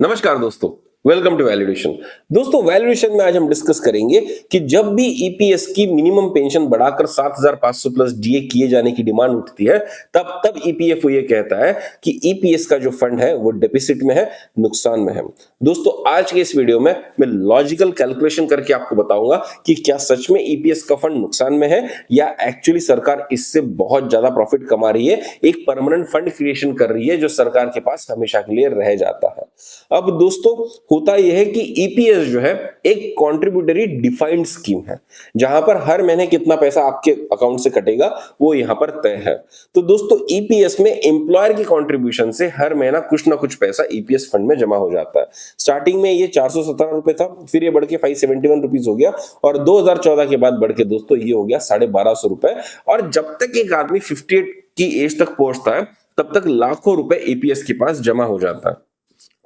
नमस्कार दोस्तों, welcome to valuation. दोस्तों वैल्यूएशन में आज हम डिस्कस करेंगे कि जब भी ईपीएस की मिनिमम पेंशन बढ़ाकर 7,500 प्लस डीए किए जाने की डिमांड उठती है, तब ईपीएफओ ये कहता है कि ईपीएस का जो फंड है वो डेफिसिट में है, नुकसान में है। दोस्तों आज के इस वीडियो में मैं लॉजिकल कैलकुलेशन करके आपको बताऊंगा कि क्या सच में ईपीएस का फंड नुकसान में है या एक्चुअली सरकार इससे बहुत ज्यादा प्रॉफिट कमा रही है, एक परमानेंट फंड क्रिएशन कर रही है जो सरकार के पास हमेशा के लिए रह जाता है। अब दोस्तों होता यह है कि ईपीएस जो है एक कॉन्ट्रीब्यूटरी डिफाइंड स्कीम है, जहां पर हर महीने कितना पैसा आपके अकाउंट से कटेगा वो यहां पर तय है। तो दोस्तों ईपीएस में एम्प्लॉयर की कंट्रीब्यूशन से हर महीना कुछ ना कुछ पैसा ईपीएस फंड में जमा हो जाता है। स्टार्टिंग में ये 417 रुपए था, फिर ये बढ़ के 571 रुपीज हो गया और 2014 के बाद बढ़ के दोस्तों ये हो गया 1250 रुपए। और जब तक एक आदमी 58 की एज तक पहुंचता है तब तक लाखों रुपए ईपीएस के पास जमा हो जाता है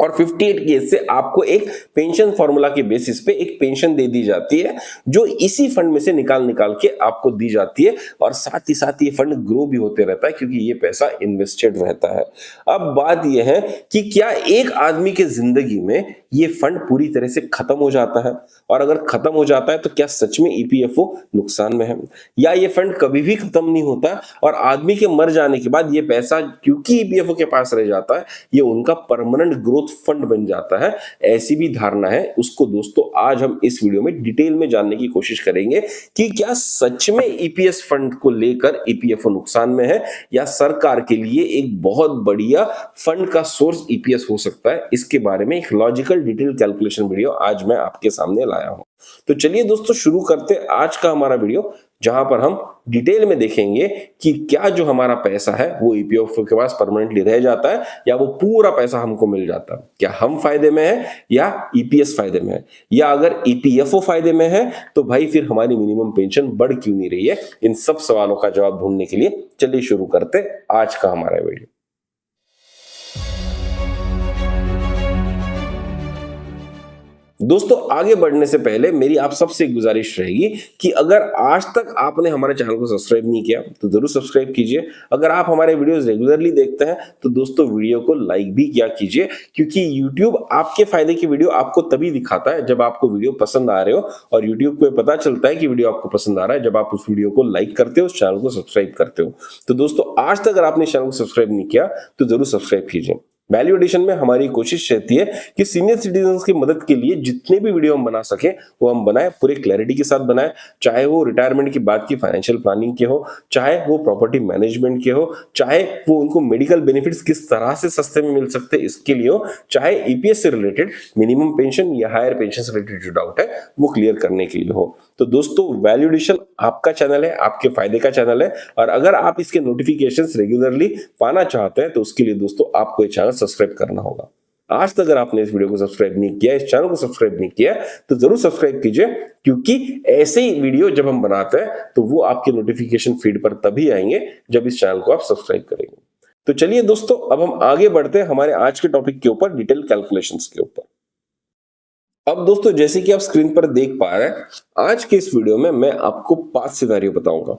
और 58 की एज से आपको एक पेंशन फॉर्मूला के बेसिस पे एक पेंशन दे दी जाती है जो इसी फंड में से निकाल के आपको दी जाती है। और साथ ही साथ ये फंड ग्रो भी होते रहता है क्योंकि ये पैसा इन्वेस्टेड रहता है। अब बात ये है कि क्या एक आदमी के जिंदगी में ये फंड पूरी तरह से खत्म हो जाता है, और अगर खत्म हो जाता है तो क्या सच में ईपीएफओ नुकसान में है, या ये फंड कभी भी खत्म नहीं होता और आदमी के मर जाने के बाद ये पैसा क्योंकि ईपीएफओ के पास रह जाता है ये उनका परमानेंट ग्रोथ फंड बन जाता है। ऐसी भी धारणा है, उसको दोस्तों आज हम इस वीडियो में डिटेल में जानने की कोशिश करेंगे कि क्या सच में ईपीएस फंड को लेकर ईपीएफओ नुकसान में है या सरकार के लिए एक बहुत बढ़िया फंड का सोर्स ईपीएस हो सकता है। इसके बारे में एक लॉजिकल डिटेल कैलकुलेशन वीडियो आज मैं आपके सामने लाया हूं। तो चलिए दोस्तों शुरू करते हैं आज का हमारा वीडियो, जहां पर हम डिटेल में देखेंगे कि क्या जो हमारा पैसा है वो ईपीएफओ के पास परमानेंटली रह जाता है या वो पूरा पैसा हमको मिल जाता है। क्या हम फायदे में है या ईपीएस फायदे में है, या अगर ईपीएफओ फायदे में है तो भाई फिर हमारी मिनिमम पेंशन बढ़ क्यों नहीं रही है। इन सब सवालों का जवाब ढूंढने के लिए चलिए शुरू करते आज का हमारा वीडियो। दोस्तों आगे बढ़ने से पहले मेरी आप सबसे एक गुजारिश रहेगी कि अगर आज तक आपने हमारे चैनल को सब्सक्राइब नहीं किया तो जरूर सब्सक्राइब कीजिए। अगर आप हमारे वीडियोस रेगुलरली देखते हैं तो दोस्तों वीडियो को लाइक भी किया कीजिए, क्योंकि YouTube आपके फायदे की वीडियो आपको तभी दिखाता है जब आपको वीडियो पसंद आ रहे हो, और YouTube को पता चलता है कि वीडियो आपको पसंद आ रहा है जब आप उस वीडियो को लाइक करते हो, उस चैनल को सब्सक्राइब करते हो। तो दोस्तों आज तक अगर आपने चैनल को सब्सक्राइब नहीं किया तो जरूर सब्सक्राइब कीजिए। वैल्यू एडिशन में हमारी कोशिश रहती है कि सीनियर सिटीजन्स की मदद के लिए जितने भी वीडियो हम बना सके वो हम बनाए, पूरे क्लैरिटी के साथ बनाए, चाहे वो रिटायरमेंट की बात की फाइनेंशियल प्लानिंग के हो, चाहे वो प्रॉपर्टी मैनेजमेंट के हो, चाहे वो उनको मेडिकल बेनिफिट्स किस तरह से सस्ते में मिल सकते हैं इसके लिए हो, चाहे ईपीएस से रिलेटेड मिनिमम पेंशन या हायर पेंशन से रिलेटेड जो डाउट है वो क्लियर करने के लिए हो। तो दोस्तों वैल्यू एडिशन आपका चैनल है, आपके फायदे का चैनल है, और अगर आप इसके नोटिफिकेशंस रेगुलरली पाना चाहते हैं तो उसके लिए दोस्तों आपको ये चैनल सब्सक्राइब करना होगा। आज तक अगर आपने इस वीडियो को सब्सक्राइब नहीं किया, इस चैनल को सब्सक्राइब नहीं किया तो जरूर सब्सक्राइब कीजिए, क्योंकि ऐसे ही वीडियो जब हम बनाते हैं तो वो आपके नोटिफिकेशन फीड पर तभी आएंगे जब इस चैनल को आप सब्सक्राइब करेंगे। तो चलिए दोस्तों अब हम आगे बढ़ते हैं हमारे आज के टॉपिक के ऊपर, डिटेल कैलकुलेशंस के ऊपर। अब दोस्तों जैसे कि आप स्क्रीन पर देख पा रहे हैं, आज के इस वीडियो में मैं आपको 5 सिनेरियो बताऊंगा।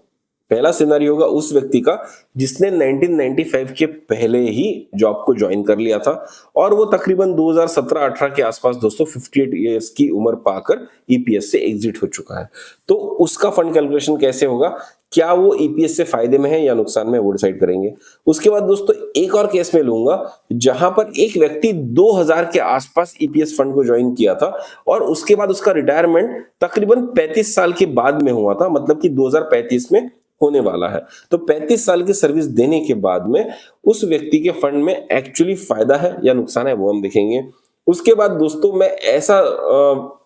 पहला सिनेरियो होगा उस व्यक्ति का जिसने 1995 के पहले ही जॉब को ज्वाइन कर लिया था और वो तकरीबन 2017-18 के आसपास दोस्तों 58 इयर्स की उम्र पाकर ईपीएस से एग्जिट हो चुका है। तो उसका फंड कैलकुलेशन कैसे होगा, क्या वो ईपीएस से फायदे में है या नुकसान में, वो डिसाइड करेंगे। उसके बाद दोस्तों एक और केस में लूंगा जहां पर एक व्यक्ति 2000 के आसपास ईपीएस फंड को ज्वाइन किया था और उसके बाद उसका रिटायरमेंट तकरीबन 35 साल के बाद में हुआ था, मतलब कि 2035 में होने वाला है। तो 35 साल की सर्विस देने के बाद में उस व्यक्ति के फंड में एक्चुअली फायदा है या नुकसान है वो हम देखेंगे। उसके बाद दोस्तों मैं ऐसा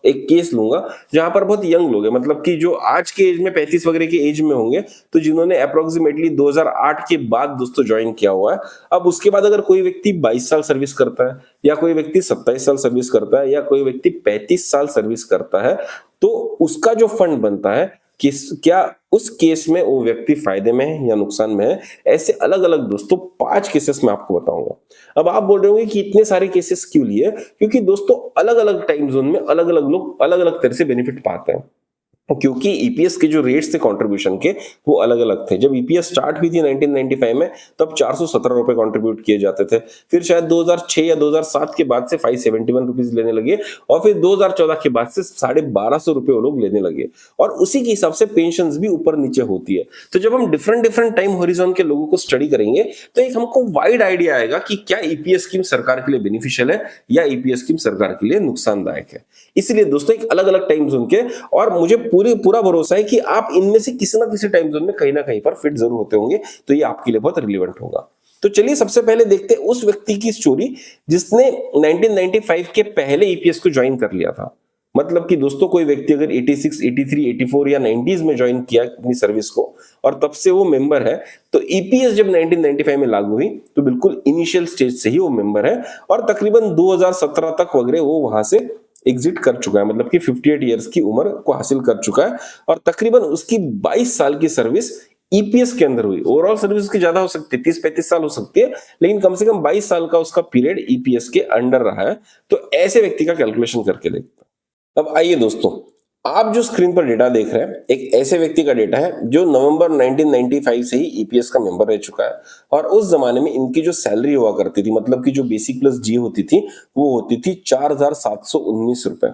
एक केस लूंगा जहां पर बहुत यंग लोग हैं, मतलब कि जो आज के एज में 35 वगैरह के एज में होंगे, तो जिन्होंने अप्रोक्सीमेटली 2008 के बाद दोस्तों ज्वाइन किया हुआ है। अब उसके बाद अगर कोई व्यक्ति 22 साल सर्विस करता है, या कोई व्यक्ति 27 साल सर्विस करता है, या कोई व्यक्ति 35 साल सर्विस करता है, तो उसका जो फंड बनता है क्या उस केस में वो व्यक्ति फायदे में है या नुकसान में है। ऐसे अलग अलग दोस्तों 5 केसेस मैं आपको बताऊंगा। अब आप बोल रहे होंगे कि इतने सारे केसेस क्यों लिए, क्योंकि दोस्तों अलग अलग टाइम जोन में अलग अलग लोग अलग अलग तरह से बेनिफिट पाते हैं। क्योंकि ईपीएस के जो रेट्स थे कंट्रीब्यूशन के वो अलग अलग थे। जब ईपीएस स्टार्ट हुई थी 1995 में तब 417 रुपए कंट्रीब्यूट किए जाते थे। फिर शायद 2006 या 2007 के बाद से 571 रुपीज लेने लगे और फिर 2014 के बाद से 1250 रुपए वो लोग लेने लगे और उसी के हिसाब से पेंशन भी ऊपर नीचे होती है। तो जब हम डिफरेंट डिफरेंट टाइम होरिजोन के लोगों को स्टडी करेंगे तो एक हमको वाइड आइडिया आएगा कि क्या ईपीएस स्कीम सरकार के लिए बेनिफिशियल है या ईपीएस स्कीम सरकार के लिए नुकसानदायक है। इसलिए दोस्तों एक अलग अलग टाइम जोन के, और मुझे पूरा भरोसा है कि आप इनमें से किसी ना किसी टाइम जोन में कहीं ना कहीं पर फिट जरूर होते होंगे, तो ये आपके लिए बहुत रिलेवेंट होगा। तो चलिए सबसे पहले देखते हैं उस व्यक्ति की स्टोरी जिसने 1995 के पहले ईपीएस को ज्वाइन कर लिया था। मतलब कि दोस्तों कोई व्यक्ति अगर 86, 83, 84 या 90s में ज्वाइन किया अपनी सर्विस को और तब से वो मेंबर है, तो ईपीएस जब 1995 में लागू हुई तो बिल्कुल इनिशियल स्टेज से ही वो मेंबर है और तकरीबन 2017 तक वगैरह वो वहां से एग्जिट कर चुका है, मतलब कि 58 इयर्स की उम्र को हासिल कर चुका है और तकरीबन उसकी 22 साल की सर्विस ईपीएस के अंदर हुई। ओवरऑल सर्विस की ज्यादा हो सकती है, 30-35 साल हो सकती है, लेकिन कम से कम 22 साल का उसका पीरियड ईपीएस के अंडर रहा है। तो ऐसे व्यक्ति का कैलकुलेशन करके देखते हैं। अब आइए दोस्तों, आप जो स्क्रीन पर डेटा देख रहे हैं एक ऐसे व्यक्ति का डेटा है जो नवंबर 1995 से ही ईपीएस का मेंबर रह चुका है और उस जमाने में इनकी जो सैलरी हुआ करती थी, मतलब कि जो बेसिक प्लस जी होती थी वो होती थी 4,719 रुपए।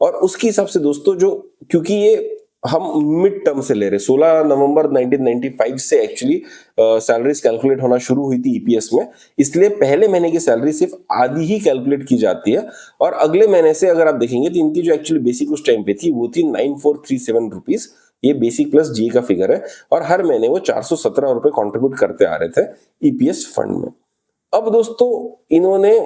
और उसके हिसाब से दोस्तों जो, क्योंकि ये हम मिड टर्म से ले रहे, 16 नवंबर 1995 से एक्चुअली सैलरीज कैलकुलेट होना शुरू हुई थी ईपीएस में, इसलिए पहले महीने की सैलरी सिर्फ आधी ही कैलकुलेट की जाती है और अगले महीने से अगर आप देखेंगे तो इनकी जो एक्चुअली बेसिक उस टाइम पे थी वो थी 9437 रुपीज। ये बेसिक प्लस जी का फिगर है और हर महीने वो 417 रुपए कॉन्ट्रीब्यूट करते आ रहे थे ईपीएस फंड में। अब दोस्तों इन्होंने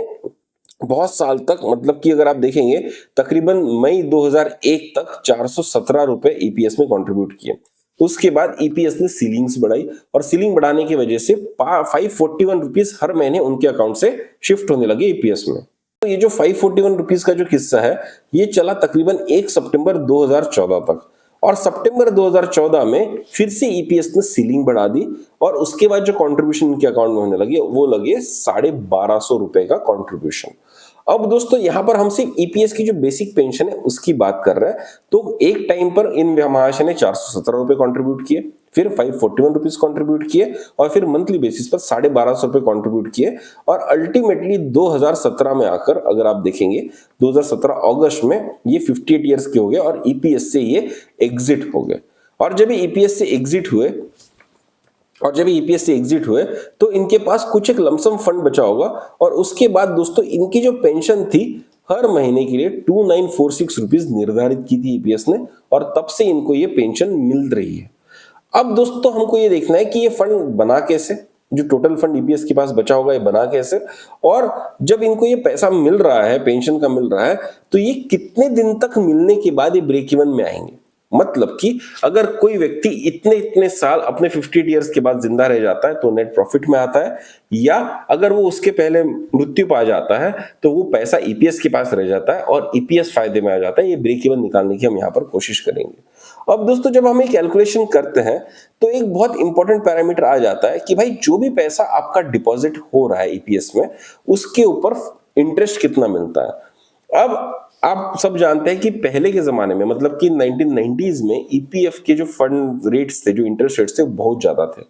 बहुत साल तक, मतलब कि अगर आप देखेंगे तकरीबन मई 2001 तक 417 रुपए ईपीएस में कंट्रीब्यूट किए। उसके बाद ईपीएस ने सीलिंग्स बढ़ाई और सीलिंग बढ़ाने की वजह से 541 रुपीज हर महीने उनके अकाउंट से शिफ्ट होने लगे ईपीएस में। तो ये जो 541 रुपीज का जो किस्सा है ये चला तकरीबन 1 सितंबर 2014 तक और सितंबर 2014 में फिर से ईपीएस ने सीलिंग बढ़ा दी और उसके बाद जो कंट्रीब्यूशन इनके अकाउंट में होने लगे वो लगे 1250 रुपए का कंट्रीब्यूशन। अब दोस्तों यहां पर हम सिर्फ ईपीएस की जो बेसिक पेंशन है उसकी बात कर रहे हैं। तो एक टाइम पर इन महाशय ने 417 रुपए कंट्रीब्यूट किए, फिर 541 रुपीज कंट्रीब्यूट किए और फिर मंथली बेसिस पर 1250 रुपए कंट्रीब्यूट किए और अल्टीमेटली 2017 में आकर अगर आप देखेंगे 2017 अगस्त में ये 58 इयर्स के हो गए और ईपीएस से ये एग्जिट हो गए। और जब ईपीएस से एग्जिट हुए तो इनके पास कुछ एक लमसम फंड बचा होगा और उसके बाद दोस्तों इनकी जो पेंशन थी हर महीने के लिए 2946 रुपीज निर्धारित की थी ईपीएस ने और तब से इनको ये पेंशन मिल रही है। अब दोस्तों हमको ये देखना है कि ये फंड बना कैसे, जो टोटल फंड ईपीएस के पास बचा होगा ये बना कैसे, और जब इनको ये पैसा मिल रहा है, पेंशन का मिल रहा है, तो ये कितने दिन तक मिलने के बाद ये ब्रेक इवन में आएंगे। मतलब कि अगर कोई व्यक्ति इतने इतने साल अपने 58 इयर्स के बाद जिंदा रह जाता है तो नेट प्रॉफिट में आता है, या अगर वो उसके पहले मृत्यु पा जाता है तो वो पैसा ईपीएस के पास रह जाता है और ईपीएस फायदे में आ जाता है। ये ब्रेक इवन निकालने की हम यहाँ पर कोशिश करेंगे। अब दोस्तों जब हम कैलकुलेशन करते हैं तो एक बहुत इंपॉर्टेंट पैरामीटर आ जाता है कि भाई जो भी पैसा आपका डिपॉजिट हो रहा है ईपीएस में उसके ऊपर इंटरेस्ट कितना मिलता है। अब आप सब जानते हैं कि पहले के जमाने में, मतलब कि 1990s में ईपीएफ के जो फंड रेट्स थे, जो इंटरेस्ट रेट्स थे बहुत ज्यादा थे।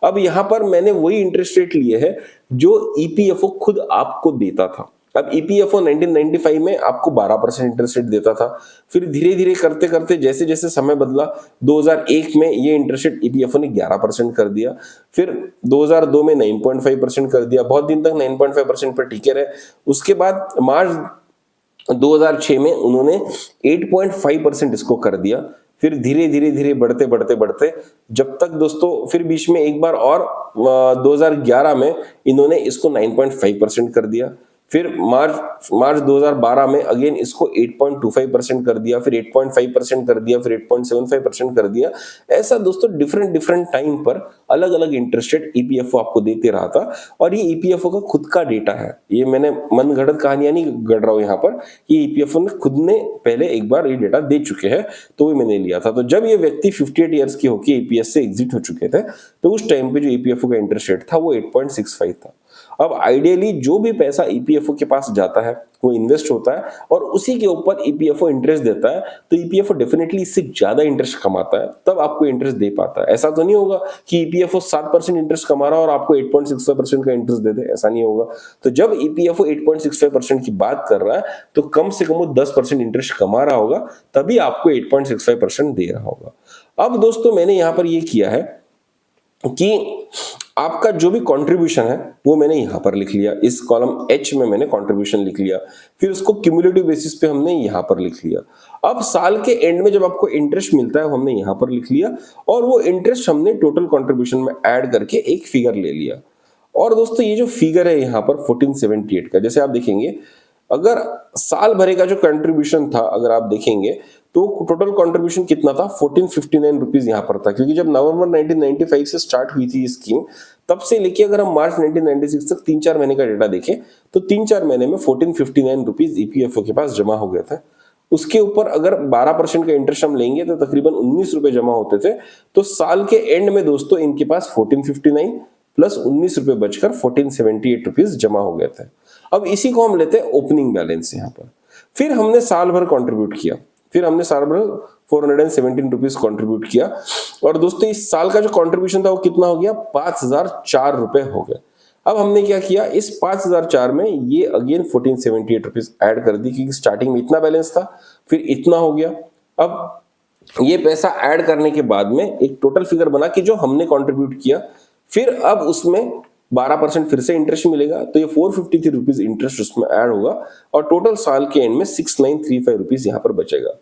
अब यहां पर मैंने वही इंटरेस्ट रेट लिए हैं जो ईपीएफओ खुद आपको देता था। अब ईपीएफओ 1995 में आपको 12% इंटरेस्ट रेट देता था, फिर धीरे धीरे करते करते जैसे जैसे समय बदला 2001 में ये इंटरेस्ट रेट ईपीएफओ ने 11% कर दिया, फिर 2002 में 9.5% कर दिया, बहुत दिन तक 9.5% पर टिके रहे। उसके बाद मार्च 2006 में उन्होंने 8.5% इसको कर दिया, फिर धीरे धीरे धीरे बढ़ते बढ़ते बढ़ते जब तक दोस्तों फिर बीच में एक बार और 2011 में इन्होंने इसको 9.5% कर दिया, फिर मार्च 2012 में अगेन इसको 8.25% कर दिया, फिर 8.5% कर दिया, फिर 8.75% कर दिया। ऐसा दोस्तों डिफरेंट टाइम पर अलग अलग इंटरेस्ट रेट ईपीएफओ आपको देते रहा था और ये ईपीएफओ का खुद का डेटा है। ये मैंने मनगढ़ंत कहानियां नहीं गढ़ रहा हूं यहाँ पर, ये ईपीएफओ ने खुद ने पहले एक बार ये डेटा दे चुके हैं, तो वो मैंने लिया था। तो जब ये व्यक्ति 58 ईयर्स के होकर ईपीएस से एग्जिट हो चुके थे तो उस टाइम पे जो ईपीएफओ का इंटरेस्ट रेट था वो 8.65 था। अब आइडियली जो भी पैसा ईपीएफओ के पास जाता है वो इन्वेस्ट होता है और उसी के ऊपर ईपीएफओ इंटरेस्ट देता है, तो ईपीएफओ डेफिनेटली इससे ज्यादा इंटरेस्ट कमाता है, तब आपको इंटरेस्ट दे पाता है। ऐसा तो नहीं होगा कि ईपीएफओ 7% इंटरेस्ट कमा रहा है और आपको 8.65% का इंटरेस्ट दे दे, ऐसा नहीं होगा। तो जब ईपीएफओ 8.65% की बात कर रहा है तो कम से कम वो 10% इंटरेस्ट कमा रहा होगा, तभी आपको 8.65% दे रहा होगा। अब दोस्तों मैंने यहां पर ये किया है कि आपका जो भी कंट्रीब्यूशन है वो मैंने यहां पर लिख लिया, इस कॉलम एच में मैंने कंट्रीब्यूशन लिख लिया, फिर उसको क्यूमुलेटिव बेसिस पे हमने यहां पर लिख लिया। अब साल के एंड में जब आपको इंटरेस्ट मिलता है वो हमने यहां पर लिख लिया और वो इंटरेस्ट हमने टोटल कंट्रीब्यूशन में ऐड करके एक फिगर ले लिया। और दोस्तों ये जो फिगर है यहाँ पर 1478 का, जैसे आप देखेंगे अगर साल भरे का जो कंट्रीब्यूशन था अगर आप देखेंगे तो टोटल कंट्रीब्यूशन कितना था, 1459 रुपीज यहाँ पर था, क्योंकि जब नवंबर 1995 से स्टार्ट हुई थी ये स्कीम, तब से लेके अगर हम मार्च 1996 तक 3-4 महीने का डेटा देखें तो 3-4 महीने में 1459 रुपीज ईपीएफओ के पास जमा हो गए थे। उसके ऊपर अगर 12% का इंटरेस्ट हम लेंगे तो तकरीबन 19 रुपए जमा होते थे। तो साल के एंड में दोस्तों इनके पास 1459 प्लस 19 रुपए बचकर 1478 रुपीज जमा हो गए थे। अब इसी को हम लेते हैं ओपनिंग बैलेंस यहाँ पर। फिर हमने साल भर कंट्रीब्यूट किया, फिर हमने साल भर 417 रुपीज कंट्रीब्यूट किया और दोस्तों इस साल का जो कंट्रीब्यूशन था वो कितना हो गया, 5004 रुपए हो गए। अब हमने क्या किया, इस 5004 में ये अगेन 1478 रुपीज ऐड कर दी, क्योंकि स्टार्टिंग में इतना बैलेंस था, फिर इतना हो गया। अब ये पैसा ऐड करने के बाद में एक टोटल फिगर बना कि जो हमने कंट्रीब्यूट किया, फिर अब उसमें 12% फिर से इंटरेस्ट मिलेगा, तो ये 453 रुपीज इंटरेस्ट उसमें ऐड होगा और टोटल साल के एंड में 6935 रुपीज यहाँ पर बचेगा।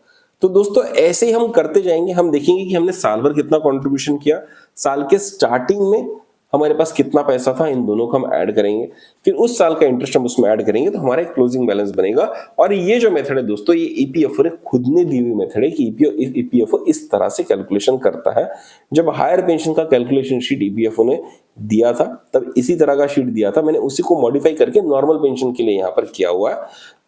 तो दोस्तों ऐसे ही हम करते जाएंगे, हम देखेंगे कि हमने साल भर कितना कंट्रीब्यूशन किया, साल के स्टार्टिंग में हमारे पास कितना पैसा था, इन दोनों को हम ऐड करेंगे, फिर उस साल का इंटरेस्ट हम उसमें ऐड करेंगे तो हमारा एक क्लोजिंग बैलेंस बनेगा। और ये जो मेथड है दोस्तों, ये ईपीएफओ ने खुद ने दी हुई मेथड है कि ईपीएफओ इस तरह से कैलकुलेशन करता है। जब हायर पेंशन का कैलकुलेशन शीट ईपीएफओ ने दिया था तब इसी तरह का शीट दिया था, मैंने उसी को मॉडिफाई करके नॉर्मल पेंशन के लिए यहाँ पर किया हुआ है।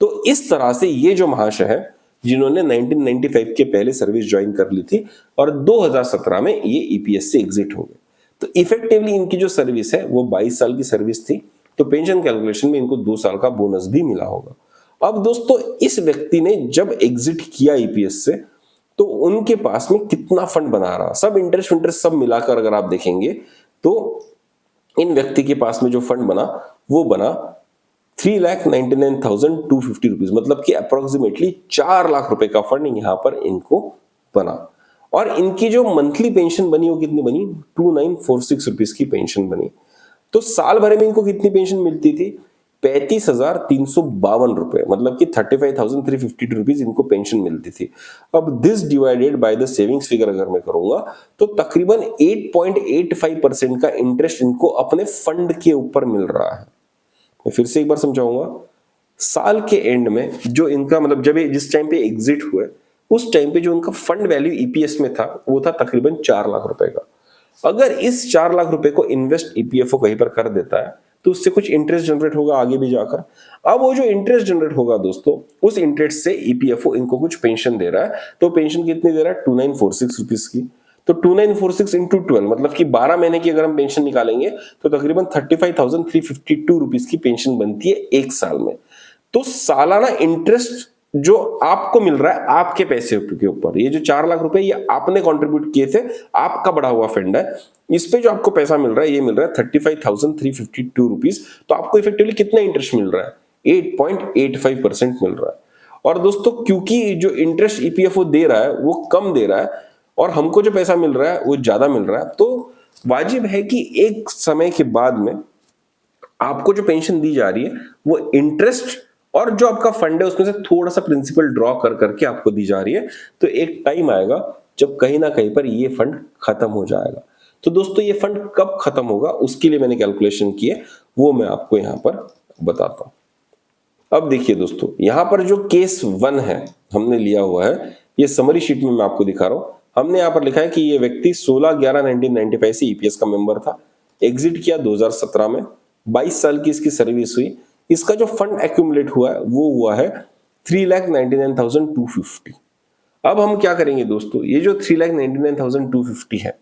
तो इस तरह से ये जो महाशय है जिन्होंने 1995 के पहले सर्विस ज्वाइन कर ली थी और 2017 में ये ईपीएस से एग्जिट हो गए, तो इफेक्टिवली इनकी जो सर्विस है वो 22 साल की सर्विस थी, तो पेंशन कैलकुलेशन में इनको 2 साल का बोनस भी मिला होगा। अब दोस्तों इस व्यक्ति ने जब एग्जिट किया ईपीएस से तो उनके पास में कितना फंड बना रहा, सब इंटरेस्ट सब मिलाकर अगर आप देखेंगे तो इन व्यक्ति के पास में जो फंड बना वो बना 3,99,250 रुपीज, मतलब कि अप्रोक्सीमेटली 4 लाख रुपए का फंड यहाँ पर इनको बना। और इनकी जो मंथली पेंशन बनी वो कितनी बनी, 2946 रुपीज की पेंशन बनी। तो साल भर में इनको कितनी पेंशन मिलती थी, 35,352 रुपए, मतलब कि 35,352 रुपीज इनको पेंशन मिलती थी। अब this divided by the savings figure अगर मैं करूंगा तो तकरीबन 8.85% का इंटरेस्ट इनको अपने फंड के ऊपर मिल रहा है। मैं फिर से एक बार समझाऊंगा, साल के एंड में जो इनका मतलब जब जिस टाइम पे एग्जिट हुए उस टाइम पे जो उनका फंड वैल्यू ईपीएस में था वो था तकरीबन 4 लाख रुपए का। अगर इस 4 लाख रुपए को इन्वेस्ट ईपीएफओ कहीं पर कर देता है तो उससे कुछ इंटरेस्ट जनरेट होगा आगे भी जाकर। अब वो जो इंटरेस्ट जनरेट होगा दोस्तों, उस इंटरेस्ट से ईपीएफओ इनको कुछ पेंशन दे रहा है, तो पेंशन कितनी दे रहा है, 2946 रुपीज की। तो 2946 इंटू 12 मतलब कि 12 महीने की अगर हम पेंशन निकालेंगे तो तकरीबन 35,352 रुपीज की पेंशन बनती है एक साल में। तो सालाना इंटरेस्ट जो आपको मिल रहा है आपके पैसे के ऊपर, ये जो 4 लाख रुपए ये आपने कंट्रीब्यूट किए थे, आपका बढ़ा हुआ फंड है, इस पे जो आपको पैसा मिल रहा है ये मिल रहा है 35,352 रुपीज। तो आपको इफेक्टिवली कितना इंटरेस्ट मिल रहा है, 8.85% मिल रहा है। और दोस्तों क्योंकि जो इंटरेस्ट ईपीएफओ दे रहा है वो कम दे रहा है और हमको जो पैसा मिल रहा है वो ज्यादा मिल रहा है, तो वाजिब है कि एक समय के बाद में आपको जो पेंशन दी जा रही है वो इंटरेस्ट और जो आपका फंड है उसमें से थोड़ा सा प्रिंसिपल ड्रॉ कर करके आपको दी जा रही है। तो एक टाइम आएगा जब कहीं ना कहीं पर ये फंड खत्म हो जाएगा। तो दोस्तों ये फंड कब खत्म होगा उसके लिए मैंने कैलकुलेशन की है, वो मैं आपको यहां पर बताता हूं। अब देखिए दोस्तों, यहां पर जो केस 1 है हमने लिया हुआ है, ये समरी शीट में मैं आपको दिखा रहा हूं। हमने यहां पर लिखा है कि ये व्यक्ति 16/11/1995 से ईपीएस का मेंबर था, एग्जिट किया 2017 में, 22 साल की इसकी सर्विस हुई। इसका जो फंड एक्यूमुलेट हुआ है वो हुआ है 3,99,250। अब हम क्या करेंगे दोस्तों, ये जो 3,99,250 है,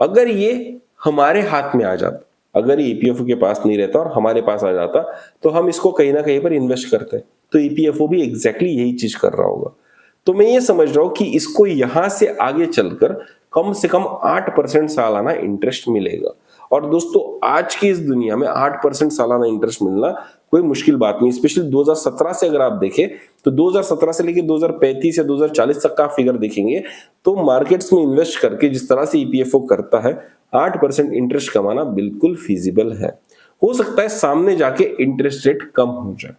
अगर ये हमारे हाथ में आ जाता अगर ईपीएफओ के पास नहीं रहता और हमारे पास आ जाता तो हम इसको कहीं ना कहीं पर इन्वेस्ट करते, तो ईपीएफओ भी एग्जैक्टली यही चीज कर रहा होगा। तो मैं ये समझ रहा हूं कि इसको यहां से आगे चलकर कम से कम 8% सालाना इंटरेस्ट मिलेगा। और दोस्तों आज की इस दुनिया में 8% सालाना इंटरेस्ट मिलना कोई मुश्किल बात नहीं। स्पेशली 2017 से अगर आप देखें तो 2017 से लेकर 2035 या 2040 तक का फिगर देखेंगे तो मार्केट्स में इन्वेस्ट करके जिस तरह से ईपीएफओ करता है 8% इंटरेस्ट कमाना बिल्कुल फीजिबल है। हो सकता है सामने जाके इंटरेस्ट रेट कम हो जाए।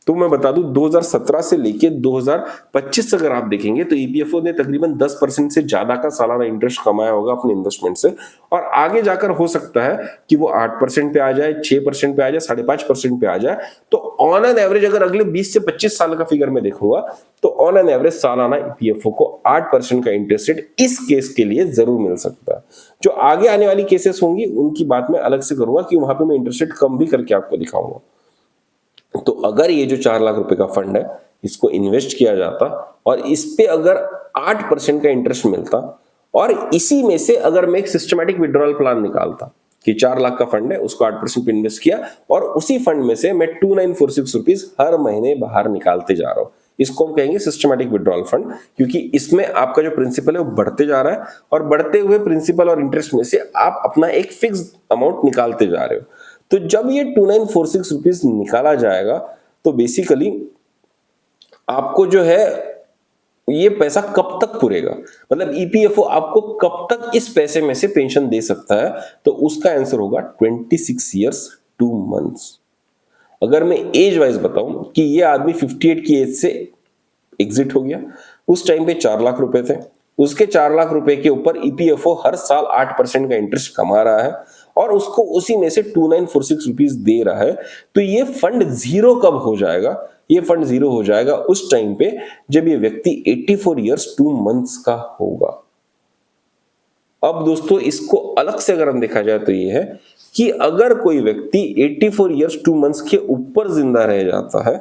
तो मैं बता दूं 2017 से लेके 2025 अगर आप देखेंगे तो ईपीएफओ ने तकरीबन 10% से ज्यादा का सालाना इंटरेस्ट कमाया होगा अपने इन्वेस्टमेंट से, और आगे जाकर हो सकता है कि वो 8% पे आ जाए, 6% पे आ जाए, 5.5% पे आ जाए। तो ऑन एन एवरेज अगर अगले 20 से 25 साल का फिगर में देखूंगा तो ऑन एन एवरेज सालाना ईपीएफओ को 8% का इंटरेस्ट रेट इस केस के लिए जरूर मिल सकता है। जो आगे आने वाली केसेस होंगी उनकी बात मैं अलग से करूंगा कि वहां पे मैं इंटरेस्ट रेट कम भी करके आपको दिखाऊंगा। तो अगर ये जो 4 लाख रुपए का फंड है इसको इन्वेस्ट किया जाता और इस पे अगर 8% का इंटरेस्ट मिलता और इसी में से अगर मैं एक सिस्टमैटिक विड्रॉल प्लान निकालता कि 4 लाख का फंड है उसको 8% पे इन्वेस्ट किया और उसी फंड में से मैं 2946 रुपीज हर महीने बाहर निकालते जा रहा हूं, इसको हम कहेंगे सिस्टमैटिक विड्रॉल फंड, क्योंकि इसमें आपका जो प्रिंसिपल है वो बढ़ते जा रहा है और बढ़ते हुए प्रिंसिपल और इंटरेस्ट में से आप अपना एक फिक्स अमाउंट निकालते जा रहे हो। तो जब ये 2946 रुपीज निकाला जाएगा तो बेसिकली आपको जो है ये पैसा कब तक पुरेगा, मतलब ईपीएफओ आपको कब तक इस पैसे में से पेंशन दे सकता है, तो उसका आंसर होगा 26 ईयर्स 2 मंथ्स। अगर मैं एज वाइज बताऊं कि ये आदमी 58 की एज से एग्जिट हो गया, उस टाइम पे 4 लाख रुपए थे, उसके 4 लाख रुपए के ऊपर ईपीएफओ हर साल 8% का इंटरेस्ट कमा रहा है और उसको उसी में से 2946 रुपीज दे रहा है, तो ये फंड जीरो कब हो जाएगा? ये फंड जीरो हो जाएगा उस टाइम पे जब ये व्यक्ति 84 ईयर्स 2 मंथ्स का होगा। अब दोस्तों इसको अलग से अगर हम देखा जाए तो ये है कि अगर कोई व्यक्ति 84 ईयर्स 2 मंथ्स के ऊपर जिंदा रह जाता है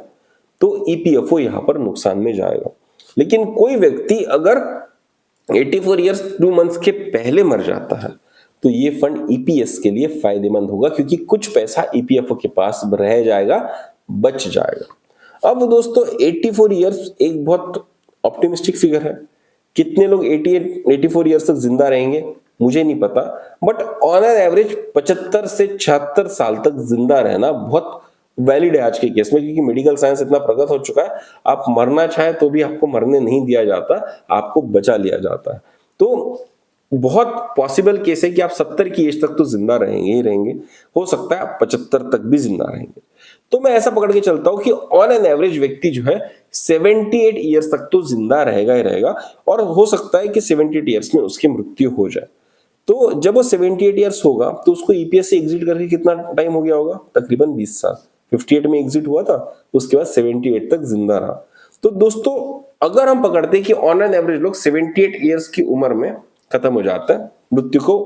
तो ईपीएफओ यहां पर नुकसान में जाएगा, लेकिन कोई व्यक्ति अगर 84 ईयर्स 2 मंथ्स के पहले मर जाता है तो ये फंड ईपीएस के लिए फायदेमंद होगा, क्योंकि कुछ पैसा ईपीएफओ के पास रह जाएगा, बच जाएगा। अब दोस्तों 84 इयर्स एक बहुत ऑप्टिमिस्टिक फिगर है। कितने लोग 84 इयर्स तक जिंदा रहेंगे मुझे नहीं पता, बट ऑन एन एवरेज 75 से 76 साल तक जिंदा रहना बहुत वैलिड है आज के केस में, क्योंकि मेडिकल साइंस इतना प्रगत हो चुका है, आप मरना चाहे तो भी आपको मरने नहीं दिया जाता, आपको बचा लिया जाता है। तो बहुत पॉसिबल केस है कि आप 70 की एज तक तो जिंदा रहेंगे ही रहेंगे, हो सकता है आप 75 तक भी जिंदा रहेंगे। तो मैं ऐसा पकड़ के चलता हूं कि ऑन एन एवरेज व्यक्ति जो है 78 ईयर्स तक तो जिंदा रहेगा ही रहेगा, और हो सकता है कि 78 ईयर्स में उसकी मृत्यु हो जाए। तो जब वो 78 ईयर्स होगा तो उसको ईपीएस से एग्जिट करके कितना टाइम हो गया होगा? तकरीबन 20 साल। 58 में एग्जिट हुआ था, उसके बाद 78 तक जिंदा रहा। तो दोस्तों अगर हम पकड़ते हैं कि ऑन एन एवरेज लोग 78 ईयर्स की उम्र में खत्म हो जाता है, मृत्यु को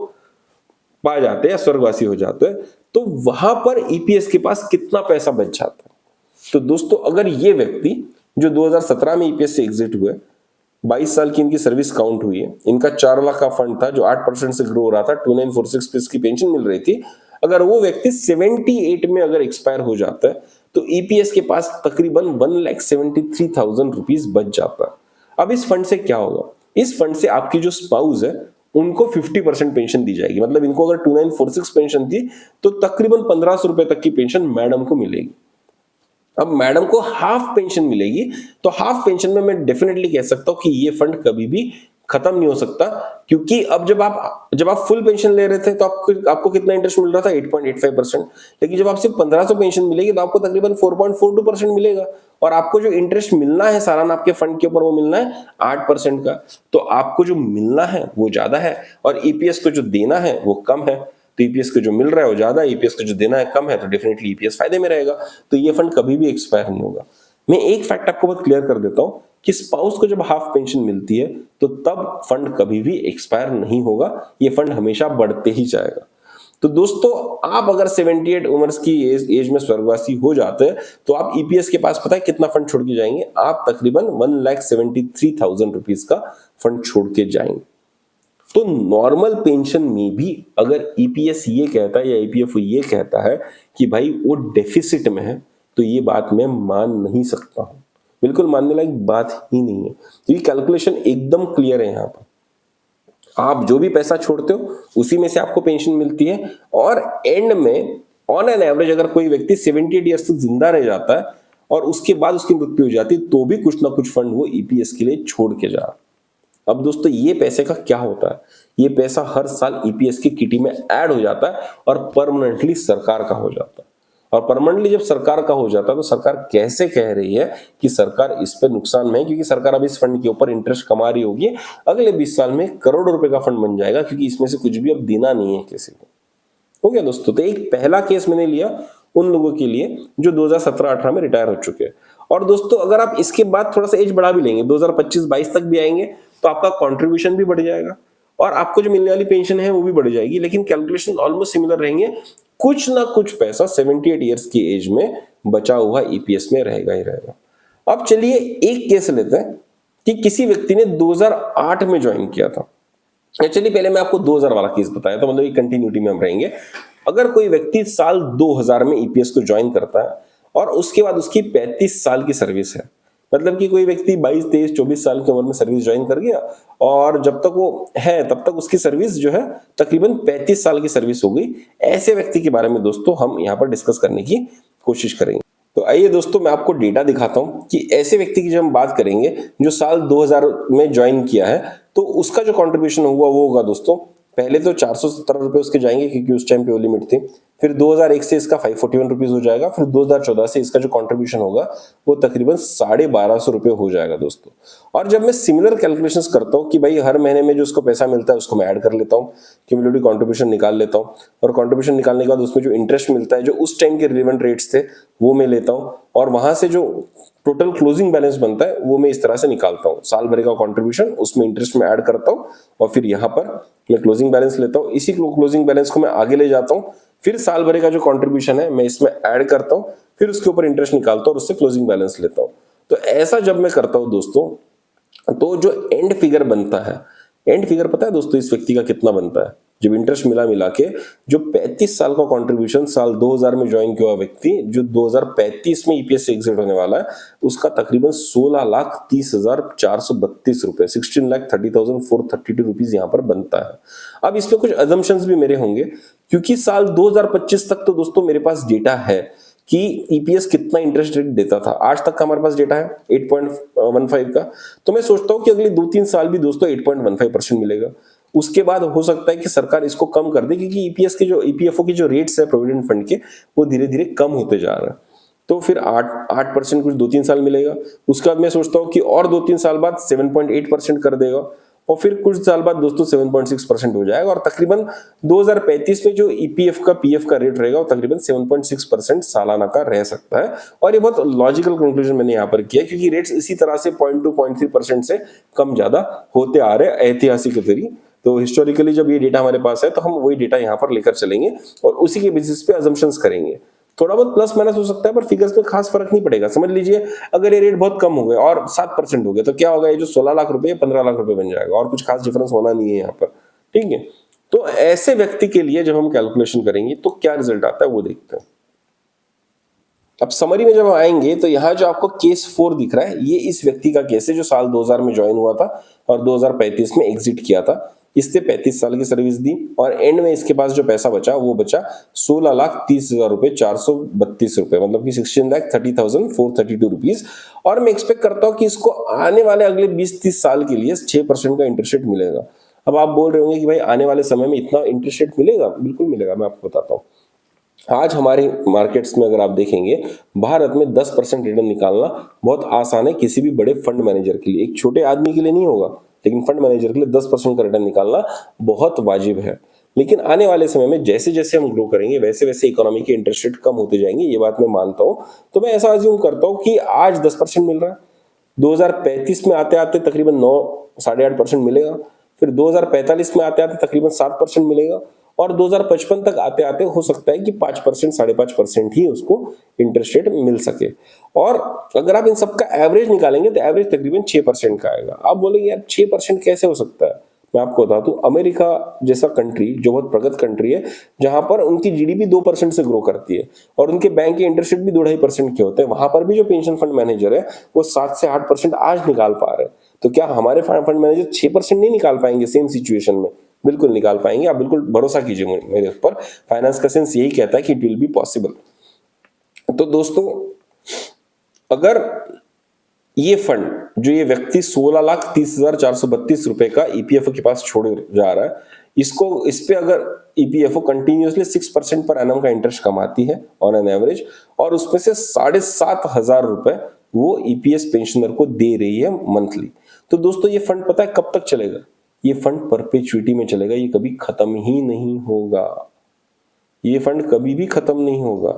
पा जाते हैं या स्वर्गवासी हो जाते हैं, तो वहां पर ईपीएस के पास कितना पैसा बच जाता है? तो दोस्तों अगर ये व्यक्ति जो 2017 में ईपीएस से एग्जिट हुए, 22 साल की इनकी सर्विस काउंट हुई है, इनका 4 लाख का फंड था जो 8% से ग्रो हो रहा था, 2946 पे इसकी पेंशन मिल रही थी, अगर वो व्यक्ति 78 में अगर एक्सपायर हो जाता है तो ईपीएस के पास तकरीबन 1,73,000 रुपीज बच जाता है। अब इस फंड से क्या होगा? इस फंड से आपकी जो स्पाउस है उनको 50% पेंशन दी जाएगी, मतलब इनको अगर 2946 पेंशन थी तो तकरीबन 1500 रुपए तक की पेंशन मैडम को मिलेगी। अब मैडम को हाफ पेंशन मिलेगी, तो हाफ पेंशन में मैं डेफिनेटली कह सकता हूं कि ये फंड कभी भी खत्म नहीं हो सकता, क्योंकि अब जब आप फुल पेंशन ले रहे थे तो आपको कितना इंटरेस्ट मिल रहा था? 8.85%, लेकिन जब आप सिर्फ 1500 पेंशन मिलेगी तो आपको तकरीबन 4.42% मिलेगा, और आपको जो इंटरेस्ट मिलना है सालाना आपके फंड के ऊपर वो मिलना है 8% का। तो आपको जो मिलना है वो ज्यादा है और ईपीएस को जो देना है वो कम है। तो ईपीएस को जो मिल रहा है वो ज्यादा, ईपीएस को जो देना है कम है, तो डेफिनेटली ईपीएस फायदे में रहेगा। तो ये फंड कभी भी एक्सपायर नहीं होगा। मैं एक फैक्ट आपको बहुत क्लियर कर देता हूं कि स्पाउस को जब हाफ पेंशन मिलती है तो तब फंड कभी भी एक्सपायर नहीं होगा, ये फंड हमेशा बढ़ते ही जाएगा। तो दोस्तों आप अगर 78 उम्र की एज में स्वर्गवासी हो जाते हैं तो आप ईपीएस के पास पता है कितना फंड छोड़ के जाएंगे? आप तकरीबन 1,73,000 रुपीज का फंड छोड़ के जाएंगे। तो नॉर्मल पेंशन में भी अगर ईपीएस ये कहता है या ईपीएफओ ये कहता है कि भाई वो डेफिसिट में है, तो ये बात मैं मान नहीं सकता हूं। बिल्कुल मानने लायक बात ही नहीं है, क्योंकि कैलकुलेशन एकदम क्लियर है यहाँ पर। आप जो भी पैसा छोड़ते हो उसी में से आपको पेंशन मिलती है, और एंड में ऑन एन एवरेज अगर कोई व्यक्ति 78 ईयर्स तक जिंदा रह जाता है और उसके बाद उसकी मृत्यु हो जाती है, तो भी कुछ ना कुछ फंड वो ईपीएस के लिए छोड़ के जा। अब दोस्तों ये पैसे का क्या होता है, ये पैसा हर साल ईपीएस की किटी में ऐड हो जाता है और परमानेंटली सरकार का हो जाता है। और परमानेंटली जब सरकार का हो जाता है तो सरकार कैसे कह रही है कि सरकार इस पे नुकसान में है, क्योंकि सरकार अब इस फंड के ऊपर इंटरेस्ट कमा रही होगी, अगले 20 साल में करोड़ों रुपए का फंड बन जाएगा, क्योंकि इसमें से कुछ भी अब देना नहीं है किसी को। हो गया दोस्तों। तो एक पहला केस मैंने लिया उन लोगों के लिए जो 2017-18 में रिटायर हो चुके हैं। और दोस्तों अगर आप इसके बाद थोड़ा सा एज बढ़ा भी लेंगे, 2025-22 तक भी आएंगे, तो आपका कंट्रीब्यूशन भी बढ़ जाएगा और आपको जो मिलने वाली पेंशन है वो भी बढ़ जाएगी, लेकिन कैलकुलेशन ऑलमोस्ट सिमिलर रहेंगे। कुछ ना कुछ पैसा 78 ईयर्स की एज में बचा हुआ ईपीएस में रहेगा ही रहेगा। अब चलिए एक केस लेते हैं कि किसी व्यक्ति ने 2008 में ज्वाइन किया था। चलिए पहले मैं आपको 2000 वाला केस बताया, तो मतलब कंटिन्यूटी में हम रहेंगे। अगर कोई व्यक्ति साल 2000 में ईपीएस को ज्वाइन करता है और उसके बाद उसकी 35 साल की सर्विस है, मतलब कि कोई व्यक्ति 22, 23, 24 साल की उम्र में सर्विस ज्वाइन कर गया और जब तक वो है तब तक उसकी सर्विस जो है तकरीबन 35 साल की सर्विस हो गई। ऐसे व्यक्ति के बारे में दोस्तों हम यहाँ पर डिस्कस करने की कोशिश करेंगे। तो आइए दोस्तों मैं आपको डेटा दिखाता हूं कि ऐसे व्यक्ति की जब हम बात करेंगे जो साल 2000 में ज्वाइन किया है, तो उसका जो कंट्रीब्यूशन हुआ वो होगा दोस्तों, पहले तो 417 रुपए उसके जाएंगे क्योंकि उस टाइम पे वो लिमिट थी। फिर 2001 से इसका 541 रुपीज हो जाएगा। फिर 2014 से इसका जो कंट्रीब्यूशन होगा वो तकरीबन 1250 रुपए हो जाएगा दोस्तों। और जब मैं सिमिलर कैलकुलेशंस करता हूँ कि भाई हर महीने में जो उसको पैसा मिलता है उसको मैं ऐड कर लेता हूँ, क्यूमुलेटिव कंट्रीब्यूशन निकाल लेता हूँ, और कंट्रीब्यूशन निकालने के बाद उसमें जो इंटरेस्ट मिलता है जो उस टाइम के रिलेवेंट रेट्स थे वो मैं लेता हूँ, और वहां से जो टोटल क्लोजिंग बैलेंस बनता है वो मैं इस तरह से निकालता हूँ। साल भर का कंट्रीब्यूशन उसमें इंटरेस्ट में ऐड करता हूँ और फिर यहाँ पर मैं क्लोजिंग बैलेंस लेता हूँ। इसी क्लोजिंग बैलेंस को मैं आगे ले जाता हूँ, फिर साल भर का जो कंट्रीब्यूशन है मैं इसमें ऐड करता हूँ, फिर उसके ऊपर इंटरेस्ट निकालता हूँ और उससे क्लोजिंग बैलेंस लेता हूँ। तो ऐसा जब मैं करता हूँ दोस्तों, तो जो एंड फिगर बनता है, एंड फिगर पता है दोस्तों इस व्यक्ति का कितना बनता है? जब इंटरेस्ट मिला के जो 35 साल का कंट्रीब्यूशन साल 2000 में ज्वाइन किया हुआ व्यक्ति जो 2035 में ईपीएस से एग्जिट होने वाला है, उसका तकरीबन 16,30,432 रुपए, 16,30,432 रुपीज यहाँ पर बनता है। अब इसमें कुछ अजम्पशंस भी मेरे होंगे, क्योंकि साल 2025 तक तो दोस्तों मेरे पास डेटा है कि ईपीएस कितना इंटरेस्ट रेट देता था। आज तक का हमारे पास डेटा है 8.15 का, तो मैं सोचता हूं कि अगले 2-3 साल भी दोस्तों 8.15% मिलेगा। उसके बाद हो सकता है कि सरकार इसको कम कर दे, क्योंकि ईपीएस के जो ईपीएफओ की जो रेट्स है प्रोविडेंट फंड के वो धीरे धीरे कम होते जा रहे हैं। तो फिर 8% कुछ 2-3 साल मिलेगा। उसके बाद मैं सोचता हूँ कि और 2-3 साल बाद 7.8% कर देगा, और फिर कुछ साल बाद दोस्तों 7.6% हो जाएगा, और तकरीबन 2035 में जो ईपीएफ का पीएफ का रेट रहेगा वो तकरीबन 7.6% सालाना का रह सकता है। और ये बहुत लॉजिकल कंक्लूजन मैंने यहाँ पर किया, क्योंकि रेट्स इसी तरह से 0.2-0.3% से कम ज्यादा होते आ रहे हैं ऐतिहासिक तरीके। तो हिस्टोरिकली जब ये डेटा हमारे पास है तो हम वही डेटा यहाँ पर लेकर चलेंगे और उसी के बेसिस पे अजम्पशंस करेंगे। थोड़ा बहुत प्लस माइनस हो सकता है पर फिगर्स में खास फर्क नहीं पड़ेगा। समझ लीजिए अगर ये रेट बहुत कम हो गया और 7% हो गया तो क्या होगा, ये जो 16 लाख रुपए 15 लाख रुपए बन जाएगा, और कुछ खास डिफरेंस होना नहीं है यहाँ पर। ठीक है, तो ऐसे व्यक्ति के लिए जब हम कैलकुलेशन करेंगे तो क्या रिजल्ट आता है वो देखते हैं। अब समरी में जब हम आएंगे तो यहाँ जो आपको केस 4 दिख रहा है ये इस व्यक्ति का केस है जो साल 2000 में ज्वाइन हुआ था और 2035 में एग्जिट किया था। इससे 35 साल की सर्विस दी और एंड में इसके पास जो पैसा बचा वो बचा 16,30,000 रुपए 432 रुपए, मतलब कि 16,30,432 रुपीज। और मैं एक्सपेक्ट करता हूँ कि इसको आने वाले अगले 20-30 साल के लिए 6% का इंटरेस्ट रेट मिलेगा। अब आप बोल रहे होंगे कि भाई आने वाले समय में इतना इंटरेस्ट रेट मिलेगा? बिल्कुल मिलेगा, मैं आपको बताता हूँ। आज हमारे मार्केट्स में अगर आप देखेंगे भारत में 10% रिटर्न निकालना बहुत आसान है किसी भी बड़े फंड मैनेजर के लिए। एक छोटे आदमी के लिए नहीं होगा, लेकिन फंड मैनेजर के लिए 10% का रिटर्न निकालना बहुत वाजिब है। लेकिन आने वाले समय में जैसे जैसे हम ग्रो करेंगे वैसे वैसे इकोनॉमी के इंटरेस्ट रेट कम होते जाएंगे, ये बात मैं मानता हूँ। तो मैं ऐसा अज्यूम करता हूँ कि आज 10% मिल रहा है, 2035 में आते आते तकरीबन 9-8.5% मिलेगा, फिर 2045 में आते आते तकरीबन 7% मिलेगा, और 2055 तक आते आते हो सकता है कि 5% 5.5% ही उसको इंटरेस्ट रेट मिल सके। और अगर आप इन सब का एवरेज निकालेंगे तो एवरेज तकरीबन 6% का आएगा। आप बोलेंगे यार 6% कैसे हो सकता है? मैं आपको बता दूं, अमेरिका जैसा कंट्री जो बहुत प्रगत कंट्री है, जहां पर उनकी जीडीपी 2% से ग्रो करती है और उनके बैंक के इंटरेस्ट रेट भी 2-2.5% के होते हैं, वहां पर भी जो पेंशन फंड मैनेजर है वो 7 से 8% आज निकाल पा रहे हैं। तो क्या हमारे फंड मैनेजर 6% नहीं निकाल पाएंगे सेम सिचुएशन में? बिल्कुल निकाल पाएंगे, आप बिल्कुल भरोसा कीजिए मेरे ऊपर। फाइनेंस का सेंस यही कहता है कि इट विल बी पॉसिबल। तो दोस्तों, अगर ये फंड जो ये व्यक्ति 16,30,432 रुपए का ईपीएफओ के पास छोड़ जा रहा है, इस पे अगर ईपीएफओ कंटिन्यूअसली 6% पर एनम का इंटरेस्ट कमाती है ऑन एन एवरेज, और उसमें से 7,500 रुपए वो ईपीएस पेंशनर को दे रही है मंथली, तो दोस्तों ये फंड पता है कब तक चलेगा? ये फंड परपेचुइटी में चलेगा, ये कभी खत्म ही नहीं होगा। ये फंड कभी भी खत्म नहीं होगा।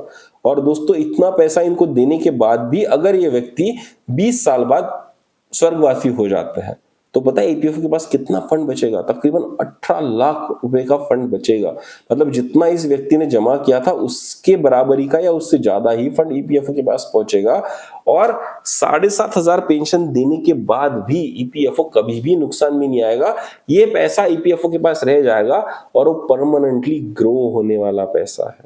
और दोस्तों, इतना पैसा इनको देने के बाद भी अगर ये व्यक्ति 20 साल बाद स्वर्गवासी हो जाते हैं, तो पता है ईपीएफ के पास कितना फंड बचेगा? तकरीबन 18 लाख रुपए का फंड बचेगा। मतलब जितना इस व्यक्ति ने जमा किया था उसके बराबरी का या उससे ज्यादा ही फंड ईपीएफ के पास पहुंचेगा। और 7,500 पेंशन देने के बाद भी ईपीएफओ कभी भी नुकसान में नहीं आएगा। ये पैसा ईपीएफओ के पास रह जाएगा और वो परमानेंटली ग्रो होने वाला पैसा है।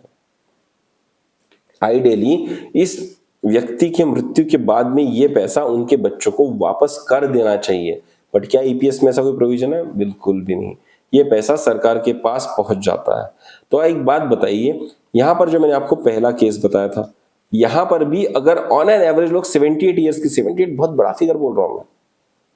आइडियली इस व्यक्ति के मृत्यु के बाद में ये पैसा उनके बच्चों को वापस कर देना चाहिए, बट क्या ईपीएस में ऐसा कोई प्रोविजन है? बिल्कुल भी नहीं। ये पैसा सरकार के पास पहुंच जाता है। तो एक बात बताइए, यहां पर जो मैंने आपको पहला केस बताया था, यहां पर भी अगर ऑन एन एवरेज लोग 78 ईयर्स की, 78 बहुत बड़ा फिगर बोल रहा हूं मैं,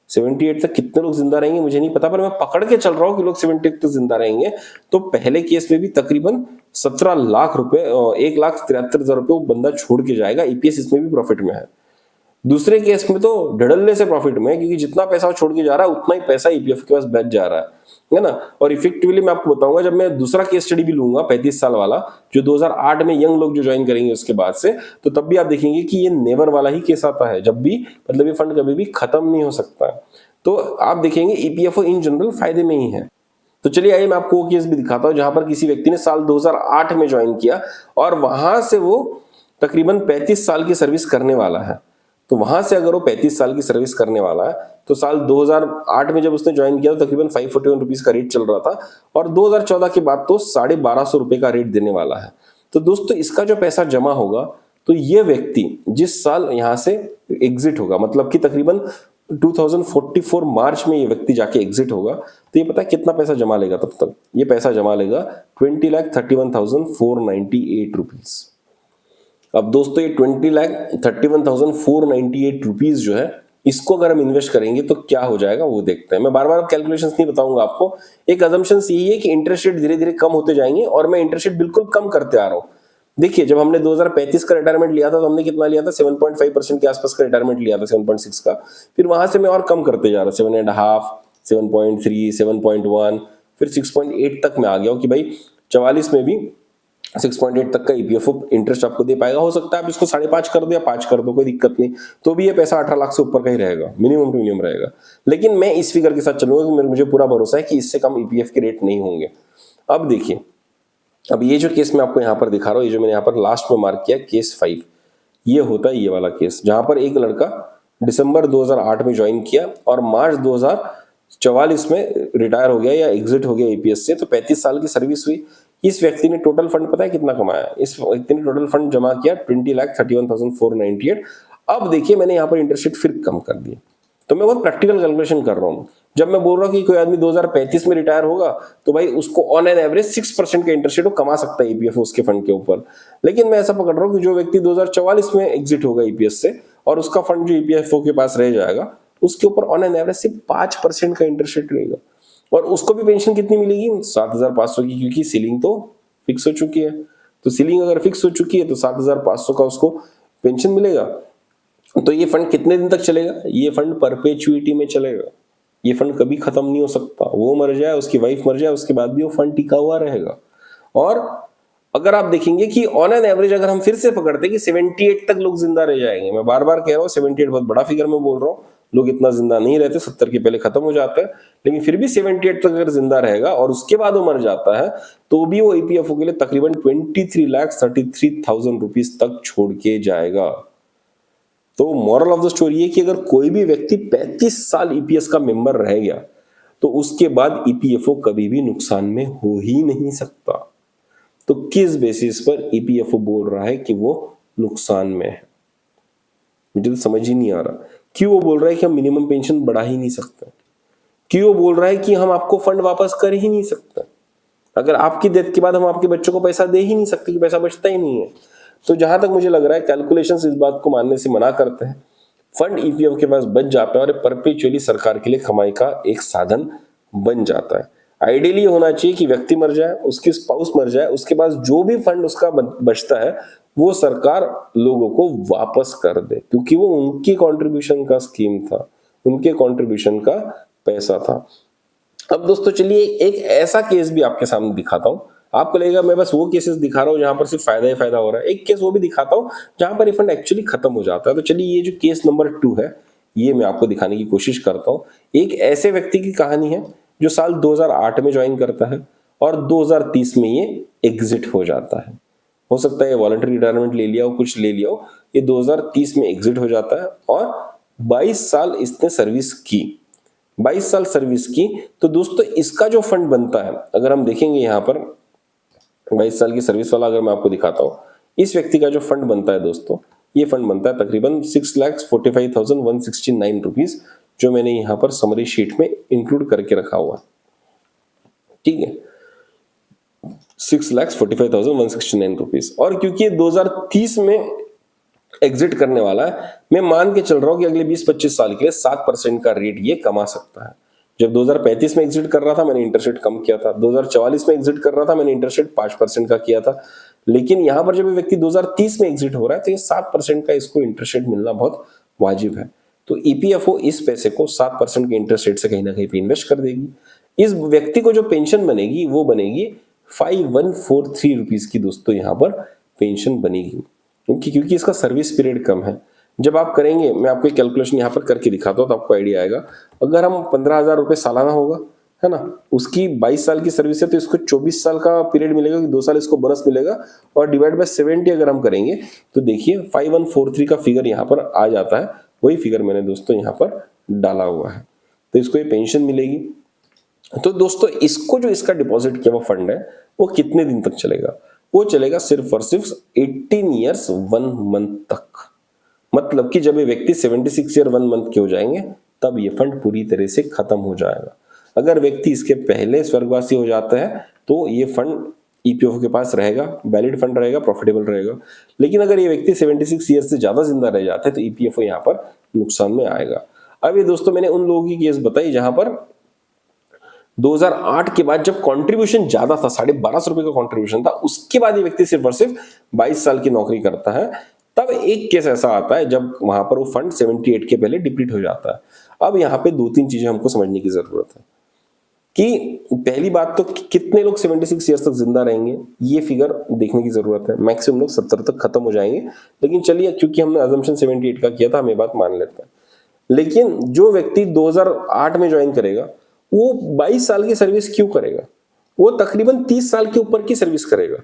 78 तक कितने लोग जिंदा रहेंगे मुझे नहीं पता, पर मैं पकड़ के चल रहा हूं कि लोग 78 तक जिंदा रहेंगे। तो पहले केस में भी तकरीबन 17 लाख रुपए, 1,73,000 रुपए वो बंदा छोड़ के जाएगा। ईपीएस इसमें भी प्रॉफिट में है। दूसरे केस में तो ढड़ल्ले से प्रॉफिट में है, क्योंकि जितना पैसा वो छोड़ के जा रहा है उतना ही पैसा ईपीएफ के पास बच जा रहा है ना। और इफेक्टिवली मैं आपको बताऊंगा, जब मैं दूसरा केस स्टडी भी लूंगा 35 साल वाला, जो 2008 में यंग लोग जो ज्वाइन करेंगे उसके बाद से, तो तब भी आप देखेंगे कि ये नेवर वाला ही केस आता है, जब भी मतलब ये फंड कभी भी खत्म नहीं हो सकता है। तो आप देखेंगे ईपीएफओ इन जनरल फायदे में ही है। तो चलिए आइए मैं आपको वो केस भी दिखाता हूं जहां पर किसी व्यक्ति ने साल 2008 में ज्वाइन किया और वहां से वो तकरीबन 35 साल की सर्विस करने वाला है। तो वहां से अगर वो 35 साल की सर्विस करने वाला है, तो साल 2008 में जब उसने ज्वाइन किया तो तकरीबन 541 रुपीज का रेट चल रहा था, और 2014 के बाद तो 1250 रुपए का रेट देने वाला है। तो दोस्तों, इसका जो पैसा जमा होगा, तो ये व्यक्ति जिस साल यहां से एग्जिट होगा, मतलब कि तकरीबन 2044 मार्च में ये व्यक्ति जाके एग्जिट होगा, तो ये पता है कितना पैसा जमा लेगा? तब तक ये पैसा जमा लेगा 20,31,498 रुपीज। अब दोस्तों, ये 20,31,498 रुपीज जो है, इसको अगर हम इन्वेस्ट करेंगे तो क्या हो जाएगा वो देखते हैं। मैं बार बार कैलकुलेशंस नहीं बताऊंगा आपको। एक अजम्पशंस यही है कि इंटरेस्ट रेट धीरे धीरे कम होते जाएंगे, और मैं इंटरेस्ट रेट बिल्कुल कम करते आ रहा हूं। देखिए, जब हमने 2035 का रिटायरमेंट लिया था तो हमने कितना लिया था? 7.5% के आसपास का रिटायरमेंट लिया था, 7.6 का। फिर वहां से मैं और कम करते जा रहा हूं, 7.5, 7.3, 7.1, फिर 6.8 तक मैं आ गया हूं कि भाई 44 में भी 6.8 तक का ईपीएफओ इंटरेस्ट आपको दे पाएगा। हो सकता है आप इसको 5.5 कर दो या 5 कर दो, कोई दिक्कत नहीं, तो भी ये पैसा 18 लाख से ऊपर का ही रहेगा, मिनिमम टू मिनिमम रहेगा। लेकिन मैं इस फिगर के साथ चलूंगा कि मुझे पूरा भरोसा है कि इससे कम ईपीएफ के रेट नहीं होंगे। अब देखिए, अब ये जो केस मैं आपको यहाँ पर दिखा रहा हूँ, ये जो मैंने यहाँ पर लास्ट में मार्क किया केस 5, ये होता है ये वाला केस, जहां पर एक लड़का दिसंबर 2008 में ज्वाइन किया और मार्च 2044 में रिटायर हो गया या एग्जिट हो गया ईपीएस से। तो 35 साल की सर्विस हुई। इस व्यक्ति ने टोटल फंड पता है कितना कमाया? इस व्यक्ति ने टोटल फंड जमा किया 20,31,498। अब देखिए, मैंने यहाँ पर इंटरेस्ट रेट फिर कम कर दिया। तो मैं बहुत प्रैक्टिकल कैलकुलेशन कर रहा हूँ। जब मैं बोल रहा हूँ कि कोई आदमी 2035 में रिटायर होगा, तो भाई उसको ऑन एन एवरेज 6% का इंटरेस्ट रेट वो कमा सकता है ईपीएफ उसके फंड के ऊपर। लेकिन मैं ऐसा पकड़ रहा हूँ कि जो व्यक्ति 2044 में एग्जिट होगा ईपीएस से, और उसका फंड जो ईपीएफओ के पास रह जाएगा, उसके ऊपर ऑन एन एवरेज सिर्फ 5% का इंटरेस्ट रेट रहेगा। और उसको भी पेंशन कितनी मिलेगी? 7,500 की, क्योंकि सीलिंग तो फिक्स हो चुकी है। तो सीलिंग अगर फिक्स हो चुकी है तो 7,500 का उसको पेंशन मिलेगा। तो ये फंड कितने दिन तक चलेगा? ये फंड परपेचुइटी में चलेगा। ये फंड कभी खत्म नहीं हो सकता। वो मर जाए, उसकी वाइफ मर जाए, उसके बाद भी वो फंड टिका हुआ रहेगा। और अगर आप देखेंगे कि ऑन एन एवरेज अगर हम फिर से पकड़ते कि 78 तक लोग जिंदा रह जाएंगे, मैं बार बार कह रहा हूँ 78 बहुत बड़ा फिगर में बोल रहा हूँ, लोग इतना जिंदा नहीं रहते, 70 के पहले खत्म हो जाता है, लेकिन फिर भी 78 तक अगर जिंदा रहेगा और उसके बाद वो मर जाता है, तो भी वो ईपीएफओ के लिए तकरीबन 23,33,000 रुपीज तक छोड़ के जाएगा। तो मॉरल ऑफ द स्टोरी है कि अगर कोई भी व्यक्ति 35 साल ईपीएस का मेंबर रह गया, तो उसके बाद ईपीएफओ कभी भी नुकसान में हो ही नहीं सकता। तो किस बेसिस पर ईपीएफओ बोल रहा है कि वो नुकसान में है? मुझे तो समझ ही नहीं आ रहा क्यों वो बोल रहा है कि हम मिनिमम पेंशन बढ़ा ही नहीं सकते, क्यों वो बोल रहा है कि हम आपको फंड वापस कर ही नहीं सकते, अगर आपकी डेथ के बाद हम आपके बच्चों को पैसा दे ही नहीं सकते कि पैसा बचता ही नहीं है। तो जहां तक मुझे लग रहा है कैलकुलेशंस इस बात को मानने से मना करते हैं। फंड ईपीएफ के पास बच जाता है और परपेचुअली सरकार के लिए कमाई का एक साधन बन जाता है। आइडियली होना चाहिए कि व्यक्ति मर जाए, उसकी स्पाउस मर जाए, उसके पास जो भी फंड उसका बचता है वो सरकार लोगों को वापस कर दे, क्योंकि वो उनकी कंट्रीब्यूशन का स्कीम था, उनके कंट्रीब्यूशन का पैसा था। अब दोस्तों चलिए एक ऐसा केस भी आपके सामने दिखाता हूं। आपको लगेगा मैं बस वो केसेस दिखा रहा हूं जहां पर सिर्फ फायदा ही फायदा हो रहा है, एक केस वो भी दिखाता हूं जहां पर रिफंड एक्चुअली खत्म हो जाता है। तो चलिए ये जो केस नंबर 2 है ये मैं आपको दिखाने की कोशिश करता हूं। एक ऐसे व्यक्ति की कहानी है जो साल 2008 में ज्वाइन करता है और 2030 में ये एग्जिट हो जाता है। हो सकता है वॉलंटरी रिटायरमेंट ले लिया हो, कुछ ले लिया हो, ये 2030 में एग्जिट हो जाता है और 22 साल इसने सर्विस की, 22 साल सर्विस की। तो दोस्तों इसका जो फंड बनता है, अगर हम देखेंगे यहाँ पर 22 साल की सर्विस वाला अगर मैं आपको दिखाता हूँ, इस व्यक्ति का जो फंड बनता है दोस्तों, ये फंड बनता है तकरीबन 6,45,169 रुपीज, जो मैंने यहाँ पर समरी शीट में इंक्लूड करके रखा हुआ है। ठीक है, 6,45,169 रुपीज। और क्योंकि 2030 में एग्जिट करने वाला है, मैं मान के चल रहा हूं कि अगले 20-25 साल के लिए 7% का रेट ये कमा सकता है। जब 2035 में एग्जिट कर रहा था मैंने इंटरेस्ट रेट कम किया था, 2044 में एग्जिट कर रहा था मैंने इंटरेस्ट रेट 5% का किया था, लेकिन यहां पर जब व्यक्ति 2030 में एग्जिट हो रहा है तो ये 7% का इसको इंटरेस्ट रेट मिलना बहुत वाजिब है। तो ईपीएफओ इस पैसे को 7% के इंटरेस्ट रेट से कहीं ना कहीं पे इन्वेस्ट कर देगी। इस व्यक्ति को जो पेंशन बनेगी वो बनेगी 5143 रुपीज की दोस्तों यहाँ पर पेंशन बनेगी, क्योंकि इसका सर्विस पीरियड कम है। जब आप करेंगे, मैं आपको एक कैलकुलेशन यहाँ पर करके दिखाता हूँ तो आपको आइडिया आएगा। अगर हम 15,000 रुपये सालाना होगा, है ना, उसकी 22 साल की सर्विस है तो इसको 24 साल का पीरियड मिलेगा, 2 साल इसको बोनस मिलेगा, और डिवाइड बाय 70 अगर हम करेंगे तो देखिए 5143 का फिगर यहाँ पर आ जाता है। वही फिगर मैंने दोस्तों यहाँ पर डाला हुआ है, तो इसको ये पेंशन मिलेगी। तो दोस्तों इसको जो इसका डिपॉजिट किया हुआ फंड है वो कितने दिन तक चलेगा? वो चलेगा सिर्फ और सिर्फ 18 ईयर्स 1 मंथ तक। मतलब कि जब ये व्यक्ति 76 ईयर 1 मंथ के हो जाएंगे तब ये फंड पूरी तरह से खत्म हो जाएगा। अगर व्यक्ति इसके पहले स्वर्गवासी हो जाता है तो ये फंड ईपीएफओ के पास रहेगा, वैलिड फंड रहेगा, प्रॉफिटेबल रहेगा। लेकिन अगर ये व्यक्ति 76 ईयर से ज्यादा जिंदा रह जाता है तो ईपीएफओ यहाँ पर नुकसान में आएगा। अब ये दोस्तों मैंने उन लोगों की केस बताई जहां पर 2008 के बाद जब कंट्रीब्यूशन ज्यादा था, 1250 रुपए का कंट्रीब्यूशन था, उसके बाद ये व्यक्ति सिर्फ और सिर्फ 22 साल की नौकरी करता है, तब एक केस ऐसा आता है जब वहां पर वो फंड 78 के पहले डिप्लीट हो जाता है। अब यहाँ पे 2-3 चीजें हमको समझने की जरूरत है कि पहली बात तो कितने लोग 76 ईयर्स तक जिंदा रहेंगे, ये फिगर देखने की जरूरत है। मैक्सिमम लोग 70 तक खत्म हो जाएंगे, लेकिन चलिए क्योंकि हमने अजम्पशन 78 का किया था हम ये बात मान लेते हैं। लेकिन जो व्यक्ति 2008 में ज्वाइन करेगा वो 22 साल की सर्विस क्यों करेगा? वो तकरीबन 30 साल के ऊपर की सर्विस करेगा।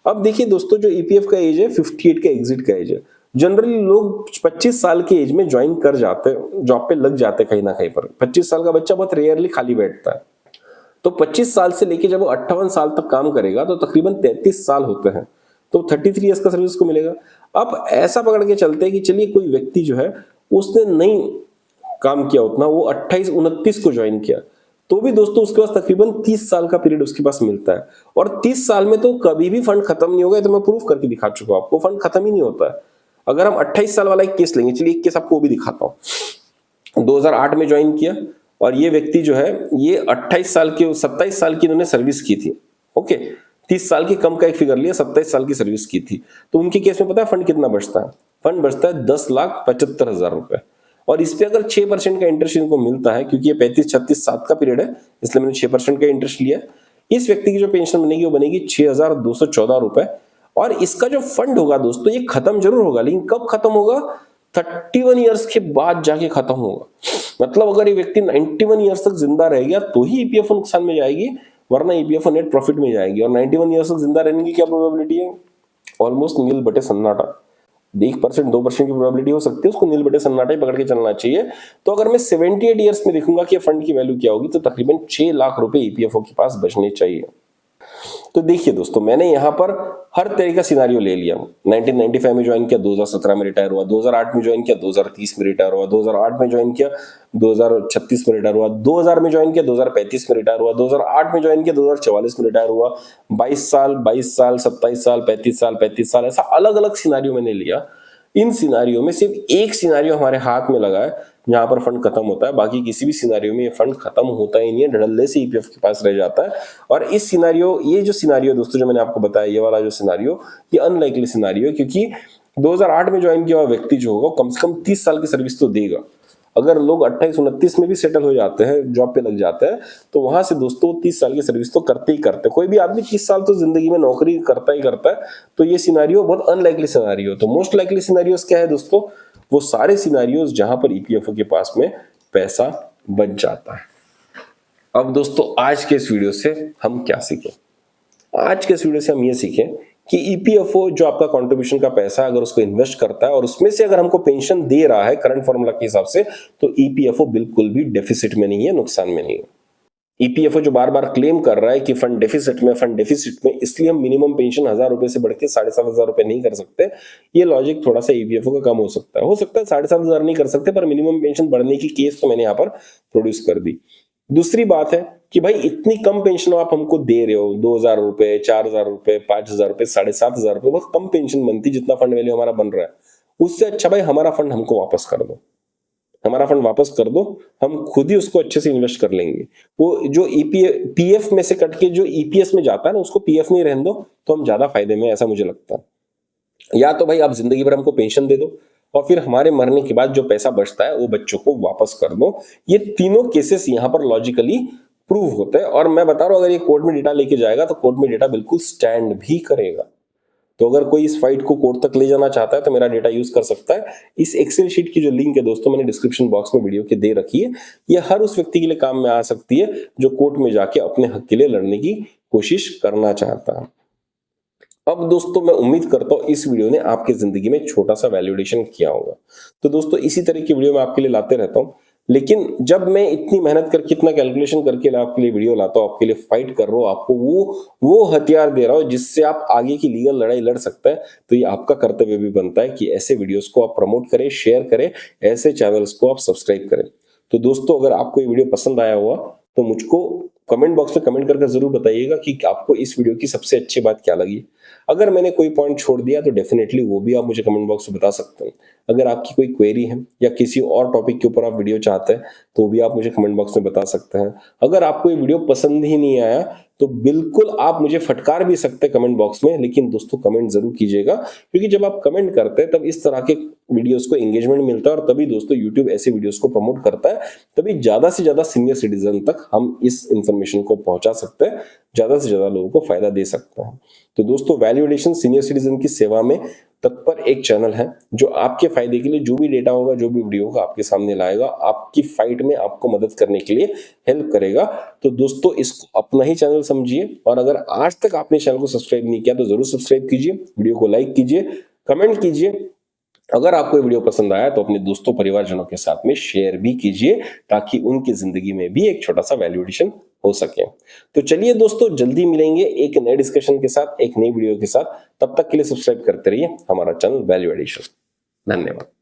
अब देखिए दोस्तों, जो ईपीएफ का एज है 58 का एग्जिट का एज है। जनरली लोग 25 साल के एज में ज्वाइन कर जाते हैं, जॉब पे लग जाते हैं कहीं ना कहीं पर। 25 साल का बच्चा बहुत रेयरली खाली बैठता है। तो 25 साल से लेके जब वो 58 साल तक काम करेगा तो तकरीबन 33 साल होते हैं, तो 33 ईयर्स का सर्विस को मिलेगा। अब ऐसा पकड़ के चलते हैं कि चलिए कोई व्यक्ति जो है उसने नहीं काम किया उतना, वो 28-29 को ज्वाइन किया, तो भी दोस्तों उसके पास तकरीबन 30 साल का पीरियड उसके पास मिलता है। और 30 साल में तो कभी भी फंड खत्म नहीं होगा, तो मैं प्रूफ करके दिखा चुका हूं आपको, फंड खत्म ही नहीं होता है। अगर हम 28 साल वाला एक केस लेंगे, चलिए एक केस आपको वो भी दिखाता हूं। 2008 में ज्वाइन किया और ये व्यक्ति जो है ये 27 साल की इन्होंने सर्विस की थी। ओके, 30 साल की कम का एक फिगर लिया, 27 साल की सर्विस की थी। तो उनके केस में पता है फंड कितना बचता है? फंड बचता है 10,75,000 रुपए। और इस पे अगर 6% का इंटरेस्ट इनको मिलता है, क्योंकि ये 35-36 साल का पीरियड है इसलिए मैंने 6% का इंटरेस्ट लिया। इस व्यक्ति की जो पेंशन बनेगी वो बनेगी 6,214 रुपए। और इसका जो फंड होगा दोस्तों ये खत्म जरूर होगा, लेकिन कब खत्म होगा? 31 ईयर्स के बाद जाके खत्म होगा। मतलब अगर ये व्यक्ति 91 ईयर्स तक जिंदा रह गया तो ही ईपीएफओ नुकसान में जाएगी, वरना ईपीएफओ नेट प्रॉफिट में जाएगी। और 91 ईयर्स तक जिंदा रहने की क्या प्रोबेबिलिटी है? ऑलमोस्ट नील बटे सन्नाटा। 1% 2% की प्रोबेबिलिटी हो सकती है, उसको नील बटे सन्नाटा ही पकड़ के चलना चाहिए। तो अगर मैं 78 ईयर्स में देखूंगा कि फंड की वैल्यू क्या होगी, तो तकरीबन 6 लाख रुपए ईपीएफओ के पास बचने चाहिए। तो देखिए दोस्तों, मैंने यहां पर हर तरह का सिनारियो ले लिया। 1995 में ज्वाइन किया, 2017 में रिटायर हुआ, 2008 में ज्वाइन किया, 2030 में रिटायर हुआ, 2008 में ज्वाइन किया, 2036 में रिटायर हुआ, 2000 में ज्वाइन किया, 2035 में रिटायर हुआ, 2008 में ज्वाइन किया, 2044 में रिटायर हुआ, 22 साल, 27 साल, 35 साल, ऐसा अलग अलग सिनारियो मैंने लिया। इन सिनारियो में सिर्फ एक सिनारियो हमारे हाथ में लगा है जहां पर फंड खत्म होता है, बाकी किसी भी सिनारियो में ये फंड खत्म होता ही नहीं है, धड़ल्ले से ईपीएफ के पास रह जाता है। और इस सिनारियो, ये जो सिनारियो दोस्तों जो मैंने आपको बताया, ये वाला जो सिनारियो, ये अनलाइकली सिनारियो है, क्योंकि 2008 में ज्वाइन किया हुआ व्यक्ति जो होगा कम से कम 30 साल की सर्विस तो देगा। अगर लोग 28-29 में भी सेटल हो जाते हैं, जॉब पे लग जाते हैं, तो वहां से दोस्तों 30 साल की सर्विस तो करते ही करते हैं। कोई भी आदमी 30 साल तो जिंदगी में नौकरी करता ही करता है। तो ये सिनारियो बहुत अनलाइकली सिनारियो। तो मोस्ट लाइकली सिनारियोस क्या है दोस्तों? वो सारे सिनारियोस जहां पर ईपीएफओ के पास में पैसा बच जाता है। अब दोस्तों, आज के इस वीडियो से हम क्या सीखें? आज के इस वीडियो से हम ये सीखें कि ईपीएफओ जो आपका कंट्रीब्यूशन का पैसा है, अगर उसको इन्वेस्ट करता है और उसमें से अगर हमको पेंशन दे रहा है करंट फॉर्मूला के हिसाब से, तो ईपीएफओ बिल्कुल भी डेफिसिट में नहीं है, नुकसान में नहीं है। ईपीएफओ जो बार बार क्लेम कर रहा है कि फंड डेफिसिट में, इसलिए हम मिनिमम पेंशन 1000 रुपए से बढ़ के 7,500 रुपए नहीं कर सकते, ये लॉजिक थोड़ा सा ईपीएफओ का कम हो सकता है 7,500 नहीं कर सकते, पर मिनिमम पेंशन बढ़ने की केस तो मैंने यहाँ पर प्रोड्यूस कर दी। दूसरी बात है कि भाई इतनी कम पेंशन आप हमको दे रहे हो, 2,000 रुपए, 4,000 रुपए, 5,000 रुपए, 7,500 रुपए, बहुत कम पेंशन बनती जितना फंड वैल्यू हमारा बन रहा है। उससे अच्छा भाई हमारा फंड हमको वापस कर दो, हमारा फंड वापस कर दो, हम खुद ही उसको अच्छे से इन्वेस्ट कर लेंगे। वो जो पीएफ में से कट के जो ईपीएस में जाता है ना, उसको पीएफ में रहने दो, तो हम ज्यादा फायदे में, ऐसा मुझे लगता है। या तो भाई आप जिंदगी भर हमको पेंशन दे दो और फिर हमारे मरने के बाद जो पैसा बचता है वो बच्चों को वापस कर दो। ये तीनों केसेस यहाँ पर लॉजिकली प्रूव होते हैं। और मैं बता रहा हूं, अगर ये कोर्ट में डेटा लेके जाएगा तो कोर्ट में डेटा बिल्कुल स्टैंड भी करेगा। तो अगर कोई इस फाइट को कोर्ट तक ले जाना चाहता है तो मेरा डेटा यूज कर सकता है। इस एक्सेल शीट की जो लिंक है दोस्तों, मैंने डिस्क्रिप्शन बॉक्स में वीडियो के दे रखी है। ये हर उस व्यक्ति के लिए काम में आ सकती है जो कोर्ट में जाके अपने हक के लिए लड़ने की कोशिश करना चाहता है। अब दोस्तों, मैं उम्मीद करता हूं इस वीडियो ने आपकी जिंदगी में छोटा सा वैल्यूएशन किया होगा। तो दोस्तों, इसी तरह की वीडियो मैं आपके लिए लाते रहता हूं, लेकिन जब मैं इतनी मेहनत करके, इतना कैलकुलेशन करके आपके लिए वीडियो लाता हूं, आपके लिए फाइट कर रहा हूं, आपको वो हथियार दे रहा हूं जिससे आप आगे की लीगल लड़ाई लड़ सकते हैं, तो ये आपका कर्तव्य भी बनता है कि ऐसे वीडियोस को आप प्रमोट करें, शेयर करें, ऐसे चैनल्स को आप सब्सक्राइब करें। तो दोस्तों, अगर आपको ये वीडियो पसंद आया हुआ तो मुझको कमेंट बॉक्स में कमेंट करके जरूर बताइएगा कि आपको इस वीडियो की सबसे अच्छी बात क्या लगी। अगर मैंने कोई पॉइंट छोड़ दिया तो डेफिनेटली वो भी आप मुझे कमेंट बॉक्स में बता सकते हैं। अगर आपकी कोई क्वेरी है या किसी और टॉपिक के ऊपर आप वीडियो चाहते हैं तो भी आप मुझे कमेंट बॉक्स में बता सकते हैं। अगर आपको ये वीडियो पसंद ही नहीं आया तो बिल्कुल आप मुझे फटकार भी सकते हैं कमेंट बॉक्स में, लेकिन दोस्तों कमेंट जरूर कीजिएगा, क्योंकि जब आप कमेंट करते हैं तब इस तरह के वीडियोस को एंगेजमेंट मिलता है और तभी दोस्तों यूट्यूब ऐसे वीडियोस को प्रमोट करता है, तभी ज्यादा से ज्यादा सीनियर सिटीजन तक हम इस इंफॉर्मेशन को पहुंचा सकते हैं, ज्यादा से ज्यादा लोगों को फायदा दे सकते हैं। तो दोस्तों, वैल्यू एडिशन सीनियर सिटीजन की सेवा में तत्पर एक चैनल है जो आपके फायदे के लिए जो भी डेटा होगा, जो भी वीडियो होगा आपके सामने लाएगा, आपकी फाइट में आपको मदद करने के लिए हेल्प करेगा। तो दोस्तों, इसको अपना ही चैनल समझिए, और अगर आज तक आपने चैनल को सब्सक्राइब नहीं किया तो जरूर सब्सक्राइब कीजिए, वीडियो को लाइक कीजिए, कमेंट कीजिए। अगर आपको ये वीडियो पसंद आया तो अपने दोस्तों परिवारजनों के साथ में शेयर भी कीजिए, ताकि उनकी जिंदगी में भी एक छोटा सा वैल्यू एडिशन हो सके। तो चलिए दोस्तों, जल्दी मिलेंगे एक नए डिस्कशन के साथ, एक नई वीडियो के साथ। तब तक के लिए सब्सक्राइब करते रहिए हमारा चैनल वैल्यू एडिशन। धन्यवाद।